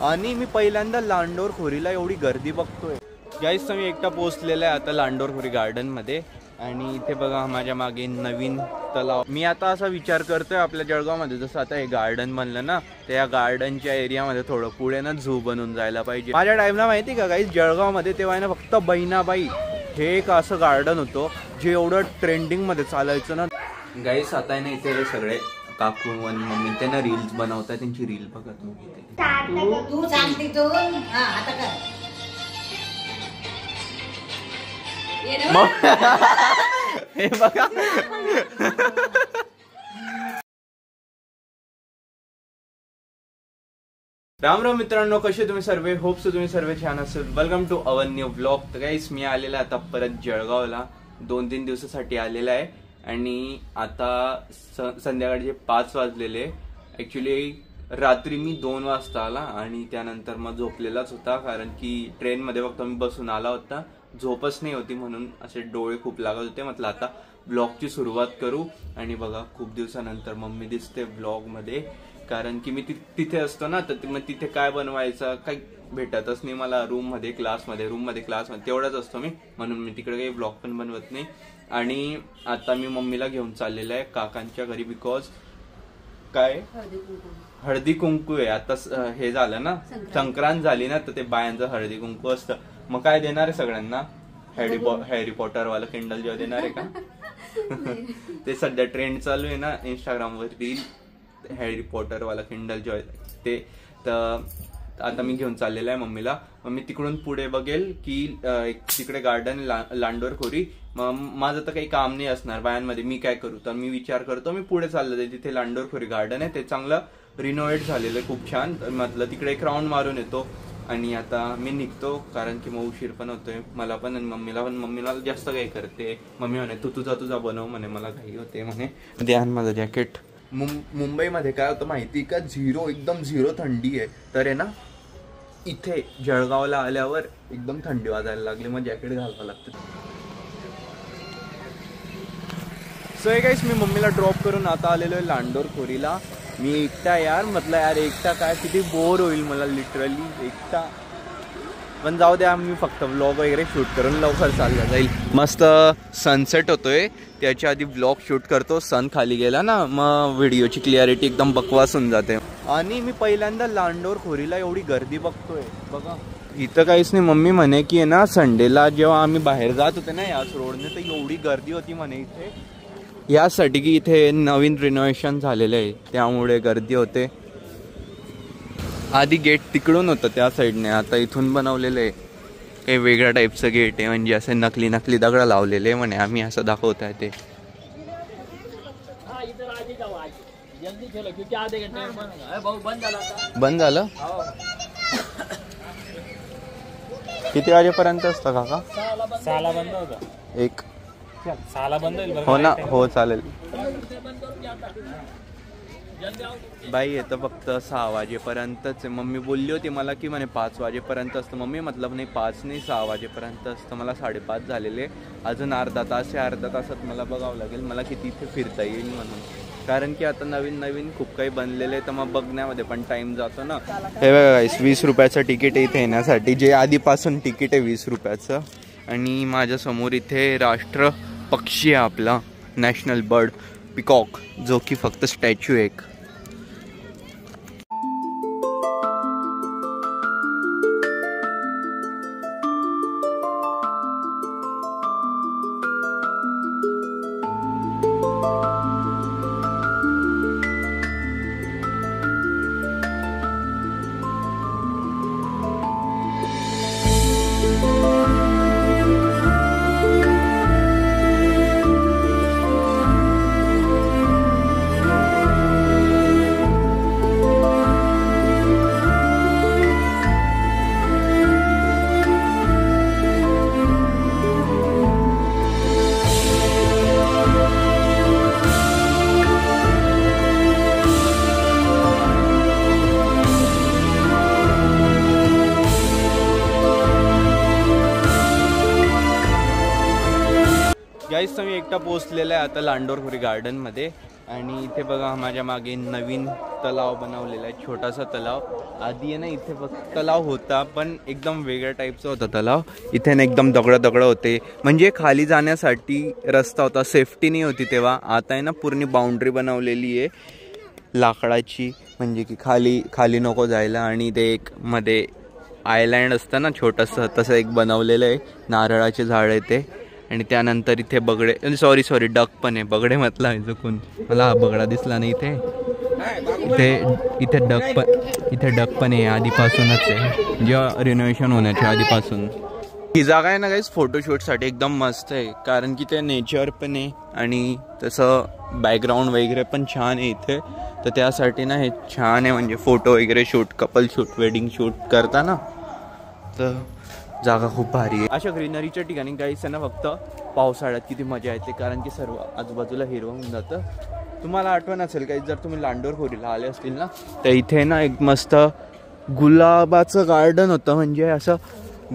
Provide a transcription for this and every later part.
आणि मी पहिल्यांदा लांडोर खोरीला एवढी गर्दी बघतोय. गाईस मी एकटा पोहोचलेला आहे आता लांडोर खोरी गार्डन मध्ये. आणि इथे बघा माझ्या मागे नवीन तलाव. मी आता असा विचार करतोय आपल्या जळगावमध्ये जसं आता हे गार्डन बनलं ना, त्या गार्डनच्या एरियामध्ये थोडं पुढे ना झू बनवून जायला पाहिजे. माझ्या टाइमला माहिती का गाईस, जळगावमध्ये तेव्हा ना फक्त बहिणाबाई हे एक असं गार्डन होतं जे एवढं ट्रेंडिंग मध्ये चालायचं ना. गाईस आता ना इथे सगळे काकू आणि मम्मी त्यांना रील्स बनवतात. त्यांची रील बघा तुम्ही. तू सांगते तू आता कर. हे बघा राम राम मित्रांनो, कसे तुम्ही सर्व. होप्स तुम्ही सर्व छान असेल. Welcome to our new blog. तर गाईस मी आलेला आता परत जळगावला 2-3 दिवसासाठी आलेला आहे. आणि आता संध्याकाळचे 5 वाजलेले. ऍक्च्युली रात्री मी 2 वाजता आला आणि त्यानंतर मग झोपलेलाच होता, कारण की ट्रेनमध्ये फक्त मी बसून आला होता. झोपच नाही होती म्हणून असे डोळे खूप लागत होते. म्हटलं आता ब्लॉगची सुरुवात करू. आणि बघा खूप दिवसानंतर मम्मी दिसते ब्लॉग मध्ये, कारण की मी तिथे असतो ना, तर मग तिथे काय बनवायचं काही भेटतच नाही मला. रूम मध्ये क्लासमध्ये तेवढाच असतो मी, म्हणून मी तिकडे काही ब्लॉग पण बनवत नाही. आणि आता मी मम्मीला घेऊन चाललेला आहे काकांच्या घरी, बिकॉज काय हळदी कुंकू आहे. आता हे झालं ना, संक्रांत झाली ना, तर ते बायांचं हळदी कुंकू असतं. मग काय देणार आहे सगळ्यांना? हॅरी पॉटर वाला किंडल जॉय देणार आहे का? ते सध्या ट्रेंड चालू आहे ना इंस्टाग्रामवर, रील हॅरी पॉटर वाला किंडल जॉय. ते तर आता मी घेऊन चाललेला आहे मम्मीला. मग मी तिकडून पुढे बघेल की तिकडे गार्डन लांडोर खोरी. मग माझं तर काही काम नाही असणार बायांमध्ये, मी काय करू. तर मी विचार करतो मी पुढे चाललं जाईल. तिथे लांडोर खोरी गार्डन आहे, ते चांगलं रिनोव्हेट झालेलं आहे, खूप छान. म्हटलं तिकडे एक राऊंड मारून येतो. आणि आता मी निघतो, कारण की मग उशीर पण होतोय मला पण आणि मम्मीला पण. मम्मीला जास्त काही करते. मम्मी म्हणे तू तुझा बनव म्हणे, मला घाई होते म्हणे. द्या माझं जॅकेट. मुंबईमध्ये काय होतं माहिती का, एकदम झिरो थंडी आहे. तर आहे ना इथे जळगावला आल्यावर एकदम थंडी वाजायला लागली, मग जॅकेट घालावं लागतं. सो हे गाईस मी मम्मीला ड्रॉप करून आता आलेलो आहे लांडोर खोरीला. मी एकटा यार, म्हटलं यार एकटा काय किती बोर होईल मला लिटरली एकटा. पण जाऊ द्या, मी फक्त व्लॉग वगैरे शूट करून लवकर चालला जाईल. मस्त सनसेट होतोय, त्याच्या आधी व्लॉग शूट करतो. सन खाली गेला ना, मग व्हिडिओची क्लिअरिटी एकदम बकवास होऊन जाते. आणि मी पहिल्यांदा लांडोर खोरीला एवढी गर्दी बघतोय बघा. इथं काहीच नाही. मम्मी म्हणे की आहे ना, संडेला जेव्हा आम्ही बाहेर जात होते ना याच रोडने, तर एवढी गर्दी होती म्हणे इथे, यासाठी की इथे नवीन रिनोव्हेशन झालेलं आहे त्यामुळे गर्दी होते. आधी गेट तिकडून होतं त्या साईडने, आता इथून बनवलेलं आहे. काही वेगळ्या टाईपचं गेट आहे, म्हणजे असे नकली दगड लावलेले म्हणे. आम्ही असं दाखवत आहे ते. बंद झालं. किती वाजेपर्यंत असतं काका? 6ला बंद होतं. 6ला बंद होईल हो ना. हो चालेल. बाई येतं फक्त 6 वाजेपर्यंतच. मम्मी बोलली होती मला की म्हणे 5 वाजेपर्यंत असतं. मम्मी मतलब नाही 5 नाही 6 वाजेपर्यंत असतं. मला 5:30 झालेले. अजून अर्धा तास आहे, अर्धा तासात मला बघावं लागेल मला किती इथे फिरता येईल म्हणून, कारण की आता नवीन खूप काही बनलेलं आहे, तर मग बघण्यामध्ये पण टाइम जातो ना. हे बघा गाईस, 20 रुपयाचं तिकीट आहे इथे येण्यासाठी, जे आधीपासून तिकीट आहे 20 रुपयाचं. आणि माझ्यासमोर इथे राष्ट्र पक्षी आहे आपला, नॅशनल बर्ड पिकॉक, जो की फक्त स्टॅच्यू एक. गाईस मी एकटा पोहोचलेला आहे आता लांडोरखोरी गार्डनमध्ये आणि इथे बघा माझ्या मागे नवीन तलाव बनवलेला आहे, छोटासा तलाव. आधी आहे ना इथे फक्त तलाव होता पण एकदम वेगळ्या टाईपचा होता तलाव. इथे ना एकदम दगड होते, म्हणजे खाली जाण्यासाठी रस्ता होता, सेफ्टी नाही होती तेव्हा. आता आहे ना पूर्ण बाउंड्री बनवलेली आहे लाकडाची, म्हणजे की खाली नको जायला. आणि ते एक मध्ये आयलँड असतं ना छोटंसं, तसं एक बनवलेलं आहे. नारळाचे झाड आहे ते. आणि त्यानंतर इथे बगडे, सॉरी डक पण आहे. बगडे म्हटलं आहे चुकून, मला हा बगडा दिसला नाही इथे डक पण आहे आधीपासूनच आहे, जेव्हा रिनोव्हेशन होण्याच्या आधीपासून. ही जागा आहे ना गाईस फोटोशूटसाठी एकदम मस्त आहे, कारण की ते नेचर पण आहे आणि तसं बॅकग्राऊंड वगैरे पण छान आहे इथे. तर त्यासाठी ना हे छान आहे, म्हणजे फोटो वगैरे shoot, couple shoot, wedding shoot करता ना, तर जागा खूप भारी आहे. अशा ग्रीनरीच्या ठिकाणी गाईस ना फक्त पावसाळ्यात किती मजा येते, कारण की सर्व आजूबाजूला हिरवं होऊन जातं. तुम्हाला आठवण असेल काही, जर तुम्ही लांडोरखोरीला आले असतील ना, तर इथे ना एक मस्त गुलाबाचं गार्डन होतं, म्हणजे असं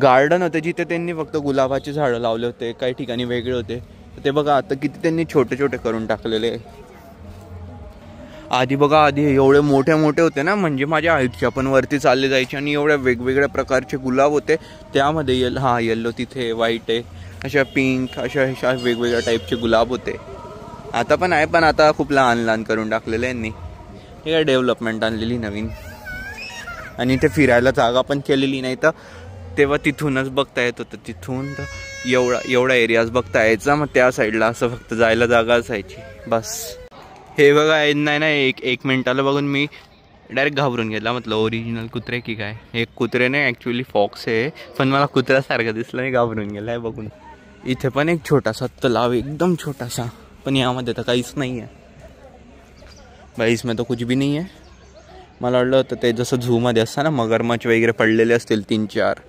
गार्डन होतं जिथे त्यांनी फक्त गुलाबाची झाडं लावले होते. काही ठिकाणी वेगळे होते. ते बघा आता किती त्यांनी छोटे छोटे करून टाकलेले. आधी बघा, आधी एवढे मोठे होते ना, म्हणजे माझ्या हाईटच्या पण वरती चालले जायचे. आणि एवढ्या वेगवेगळ्या प्रकारचे गुलाब होते त्यामध्ये. येल्लो तिथे, व्हाईट आहे, अशा पिंक, अशा वेगवेगळ्या टाईपचे गुलाब होते. आता पण आहे, पण आता खूप लहान करून टाकलेलं आहे यांनी. हे काय डेव्हलपमेंट आणलेली नवीन. आणि इथे फिरायला जागा पण केलेली, नाही तर तेव्हा तिथूनच बघता येत होतं. तिथून तर एवढा एरियाज बघता यायचा, मग त्या साईडला असं फक्त जायला जागा असायची बस. हे बघा नाही ना, एक मिनिटाला बघून मी डायरेक्ट घाबरून गेला. म्हटलं ओरिजिनल कुत्रे की काय. हे कुत्रे नाही, ॲक्च्युली फॉक्स आहे, पण मला कुत्र्यासारखं दिसलं, मी घाबरून गेला आहे बघून. इथे पण एक छोटासा तलाव, एकदम छोटासा, पण यामध्ये तर काहीच नाही आहे. भाई इसमें तो कुछ भी नहीं है. मला वाटलं होतं ते जसं झूमध्ये असतं ना, मगरमच्छ वगैरे पडलेले असतील 3-4,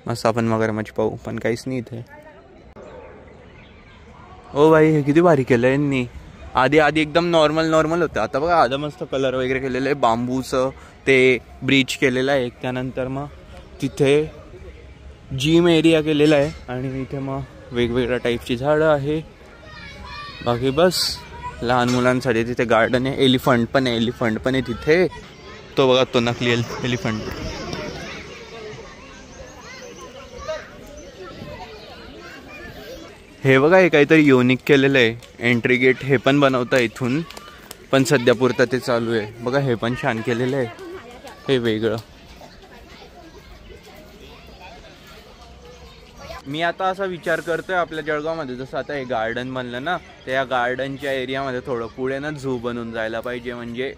मस्त आपण मगरमच्छ पाहू, पण काहीच नाही इथे. ओ भाई, हे किती भारी केलं यांनी. आधी एकदम नॉर्मल होतं. आता बघा आधी मस्त कलर वगैरे केलेलं आहे, बांबूचं ते ब्रिज केलेलं आहे. त्यानंतर मग तिथे जिम एरिया केलेला आहे आणि इथे मग वेगवेगळ्या टाईपची झाडं आहे. बाकी बस लहान मुलांसाठी तिथे गार्डन आहे. एलिफंट पण आहे तिथे. तो बघा, तो नकली एलिफंट. हे बघा, हे काहीतरी युनिक केलेलं आहे. एंट्री गेट हे पण बनवता इथून, पण सध्या पुरतं ते चालू आहे. बघा, हे पण छान केलेलं आहे, हे वेगळं. मी आता असा विचार करतोय आपल्या जळगावमध्ये जसं आता हे गार्डन बनलं ना, त्या गार्डनच्या एरियामध्ये थोडं पुढे ना झू बनवून जायला पाहिजे, म्हणजे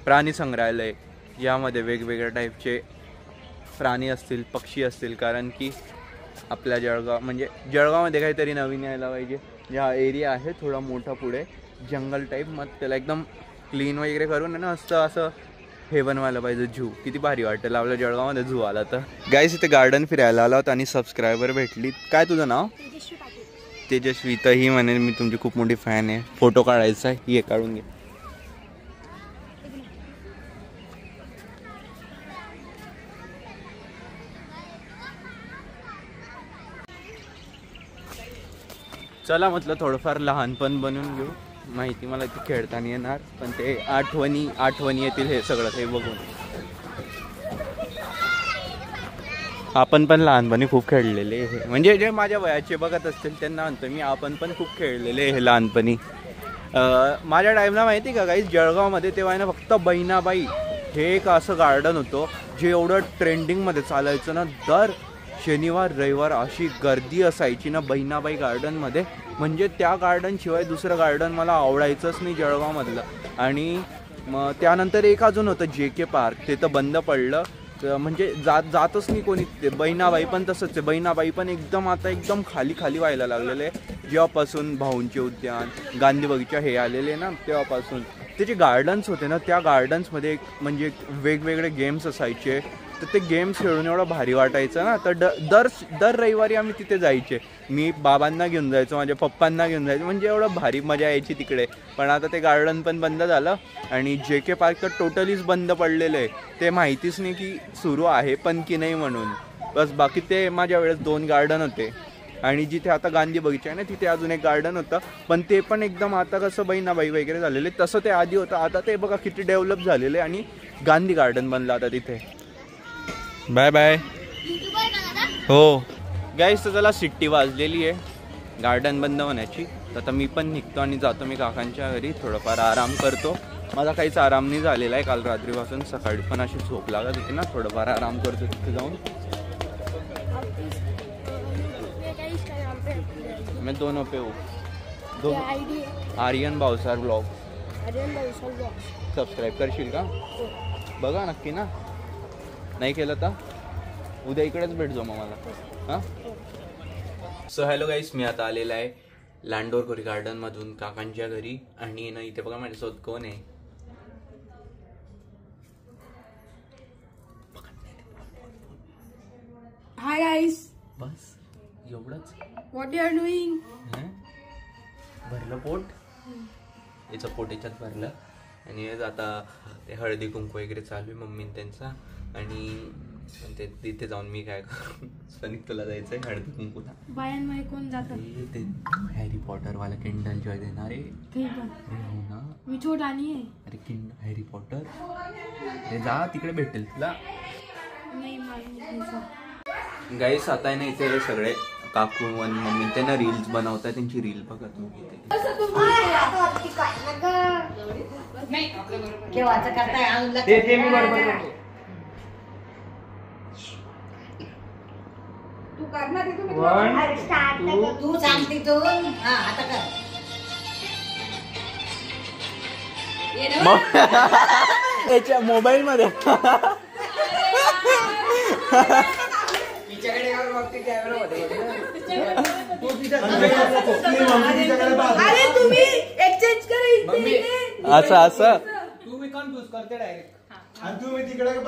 प्राणी संग्रहालय. यामध्ये वेगवेगळ्या टाईपचे प्राणी असतील, पक्षी असतील, कारण की आपल्या जळगावमध्ये काहीतरी नवीन यायला पाहिजे. ज्या एरिया आहे थोडा मोठा पुढे जंगल टाईप, मग त्याला एकदम क्लीन वगैरे करून ना असं हे बनवायला पाहिजे झू. किती भारी वाटेल आपल्या जळगावमध्ये झू आला तर. गाईस, इथे गार्डन फिरायला आला होता आणि सबस्क्रायबर भेटली. काय तुझं नाव? तेजस्वी. तर ही म्हणेल मी तुमची खूप मोठी फॅन आहे, फोटो काढायचा आहे, ये काढून घे. चला म्हटलं थोडंफार लहानपण बनवून घेऊ. माहिती मला इथे खेळताना येणार, पण ते आठवणी येतील हे सगळं काही बघून. आपण पण लहानपणी खूप खेळलेले हे, म्हणजे जे माझ्या वयाचे बघत असतील त्यांना म्हणतो मी, आपण पण खूप खेळलेले हे लहानपणी. माझ्या टाईमला माहिती का काही जळगावमध्ये तेव्हा आहे ना फक्त बहिणाबाई हे एक असं गार्डन होतं जे एवढं ट्रेंडिंगमध्ये चालायचं ना. दर शनिवार रविवार अशी गर्दी असायची ना बहिणाबाई गार्डनमध्ये, म्हणजे त्या गार्डनशिवाय दुसरं गार्डन मला आवडायचंच नाही जळगावमधलं. आणि मग त्यानंतर एक अजून होतं JK पार्क, ते तर बंद पडलं, म्हणजे जातच नाही कोणी. ते बहिणाबाई पण तसंच आहे. बहिणाबाई पण आता एकदम खाली व्हायला लागलेलं आहे. जेव्हापासून भाऊंचे उद्यान, गांधी बगीचा हे आलेले ना, तेव्हापासून ते जे गार्डन्स होते ना, त्या गार्डन्समध्ये म्हणजे वेगवेगळे गेम्स असायचे. तर ते गेम्स खेळून एवढं भारी वाटायचं ना. तर दर रविवारी आम्ही तिथे जायचे. मी बाबांना घेऊन जायचो, माझ्या पप्पांना घेऊन जायचो, म्हणजे एवढं भारी मजा यायची तिकडे. पण आता ते गार्डन पण बंद झालं आणि JK पार्क तर टोटलीच बंद पडलेलं आहे. ते माहितीच नाही की सुरू आहे पण की नाही म्हणून. बस बाकी ते माझ्या वेळेस 2 गार्डन होते, आणि जिथे आता गांधी बगीचा आहे ना तिथे अजून एक गार्डन होतं, पण ते पण एकदम आता कसं बहिणाबाई वगैरे झालेले तसं ते आधी होतं. आता ते बघा किती डेव्हलप झालेले आणि गांधी गार्डन बनलं आता तिथे. Bye bye. हो गाईस, तर त्याला सिट्टी वाजलेली आहे गार्डन बंद होण्याची. तर आता मी पण निघतो आणि जातो मी काकांच्या घरी, थोडंफार आराम करतो. माझा काहीच आराम नाही झालेला आहे काल रात्रीपासून. सकाळी पण अशी झोप लागत होती ना, थोडंफार आराम करतो तिथे जाऊन. मैं दोनों पे हूँ. आर्यन भावसार ब्लॉग सबस्क्राईब करशील का? बघा नक्की ना. नाही केलं तर उद्या इकडेच भेटतो मग मला. हां सो हॅलो गाईस, मी आता आलेला आहे लांडोरकोरी गार्डन मधून काकांच्या घरी. आणि ना इथे बघा माझ्यासोबत कोण आहे. हाय गाईस. बस एवढंच. What you are doing? भरलं पोट. याचं पोट याच्यात भरलं आणि आता हळदी कुंकू वगैरे चालू आहे मम्मीने त्यांचा. आणि ते तिथे जाऊन मी काय करू. सनिक तुला जायचंय हळदी कुंकूला. बायांमध्ये कोण जातं? ते हॅरी पॉटर वाला किंडल जॉय देणार आहे. हो ना, मी छोटा नाही आहे. अरे हॅरी पॉटर ते जा तिकडे भेटेल तुला. नाही मला गाईस आता आहे ना इथे सगळे काकू आणि मम्मी त्यांना रील्स बनवतात. त्यांची रील बघा तुम्ही. केव्हाचं करताय तू करणार आहे. तू सांग तिथून. हा आता कर. त्याच्या मोबाईल मध्ये अरे तुम्ही एक्सचेंज करा. असं असं तुम्ही कन्फ्यूज करते डायरेक्ट. आणि तुम्ही तिकडे हे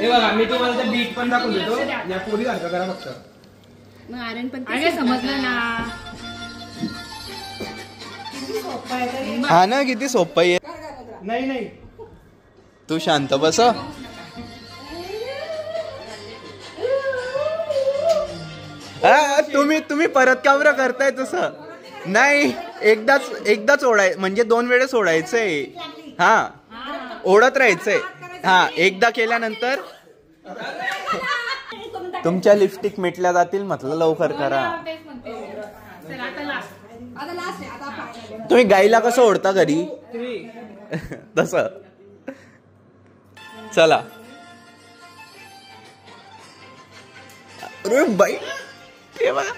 बघा मी तुम्हाला ते बीट पण दाखवून देतो. या पोरी सारखं करा फक्त. मग आर्यन पण ते समजलं ना. हा ना, किती सोपं आहे. नाही नाही तू शांत बस. तुम्ही परत का बरं करताय तसं? नाही, एकदाच ओढाय म्हणजे 2 वेळेस ओढायचंय. हा ओढत राहायचंय. हा एकदा केल्यानंतर तुमच्या लिपस्टिक मिटल्या जातील. म्हटलं लवकर करा. तुम्ही गाईला कसं ओढता घरी तस. चला अरे बाई ते बघा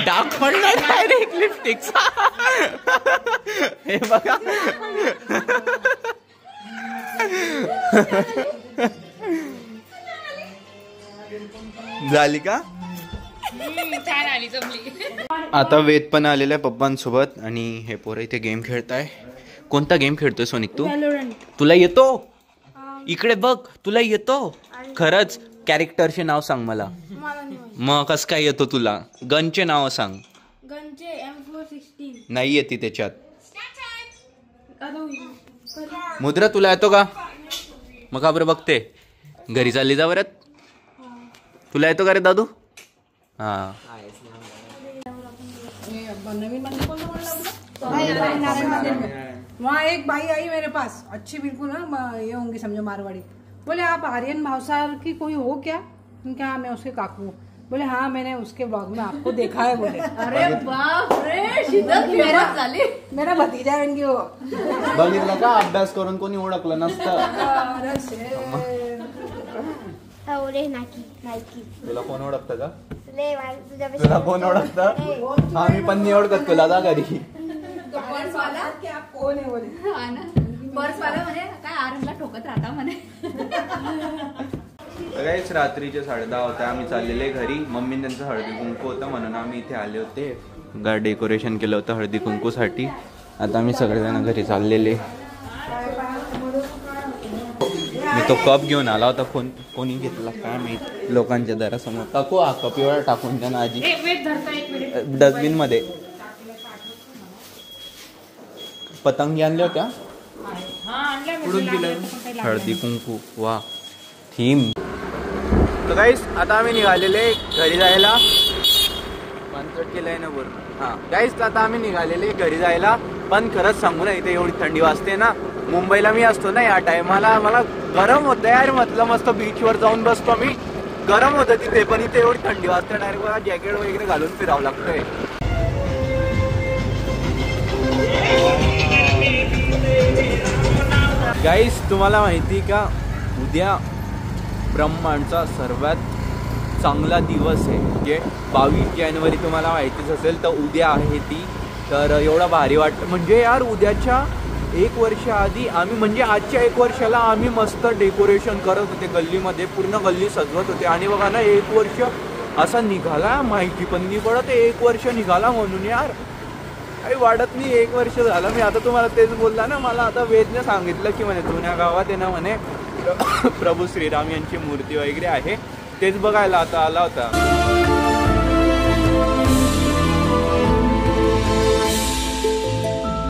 डाग पडला डायरेक्ट लिपस्टिकचा. हे बघा झाली का? आता वेद पण आलेला आहे पप्पांसोबत आणि हे पोरं इथे गेम खेळताय. कोणता गेम खेळतोय सोनिक तू? तुला येतो? इकडे बघ, तुला येतो खरंच? कॅरेक्टरचे नाव सांग मला. मग कस काय येतो तुला? गनचे नाव सांग. गनचे M416 नाही येते त्याच्यात. मुद्रा तुला येतो का? मग का बरं बघते? घरी चालली जा बरं. तुला येतो का रे दादू? हा वहाँ एक भाई आई मेरे पास, अच्छी बिल्कुल ना ये होंगी समझो मारवाड़ी. बोले आप आर्यन भावसार की कोई हो क्या? हाँ मैं उसके काकू हूँ. बोले हाँ मैंने उसके ब्लॉग में आपको देखा है. बोले अरे बाप रे, मेरा भतीजा है इनकी. वो बघितलं का? अभ्यास करून कोणी ओळखलं नसतं. तुला कोण ओळखतं का? तुला कोण ओळखतं? आम्ही पण नाही ओळखत तुला. जा घरी. पर्स वाला म्हणे काय आरंभला ठोकत राहता म्हणे. काहीच रात्रीचे 10:30 होते. आम्ही चाललेले घरी. मम्मी त्यांचं हळदी कुंकू होतं म्हणून आम्ही इथे आले होते. डेकोरेशन केलं होतं हळदी कुंकूसाठी. आता आम्ही सगळेजण घरी चाललेले. मी तो कप घेऊन आला होता. कोणी घेतला काय माहित लोकांच्या दारासमोर. टाकू हा कप एवढा टाकून द्या ना आजी डस्टबिन मध्ये. पतंगी आणल्या होत्या. कुठून दिलं हळदी कुंकू वा थीम. तर गाईस आता आम्ही निघालेले घरी जायला. पानचट केलंय ना बरोबर. हा गाईस आता आम्ही निघालेले घरी जायला. पण खरंच सांगू ना इथे एवढी थंडी वाजते ना. मुंबईला मी असतो ना या टायमाला मला गरम होतं यार. म्हटलं मस्त बीचवर जाऊन बसतो मी. गरम होतं तिथे पण इथे एवढी थंडी वाजते डायरेक्ट मला जॅकेट वगैरे घालून फिरावं लागतंय. गाईस तुम्हाला माहिती का उद्या ब्रह्मांडचा सर्वात चांगला दिवस आहे जे 22 जानेवारी तुम्हाला माहितीच असेल. तर उद्या आहे ती. तर एवढा भारी वाटतं म्हणजे यार उद्याच्या 1 वर्ष आधी आम्ही म्हणजे आजच्या 1 वर्षाला आम्ही मस्त डेकोरेशन करत होते गल्लीमध्ये. पूर्ण गल्ली सजवत होते. आणि बघा ना 1 वर्ष असा निघाला माहिती पण नाही पडत 1 वर्ष निघाला म्हणून यार. काही वाटत नाही 1 वर्ष झालं. मी आता तुम्हाला तेच बोलला ना. मला आता वेदने सांगितलं की म्हणे जुन्या गावात आहे ना म्हणे प्रभू श्रीराम यांची मूर्ती वगैरे आहे तेच बघायला आता आला होता.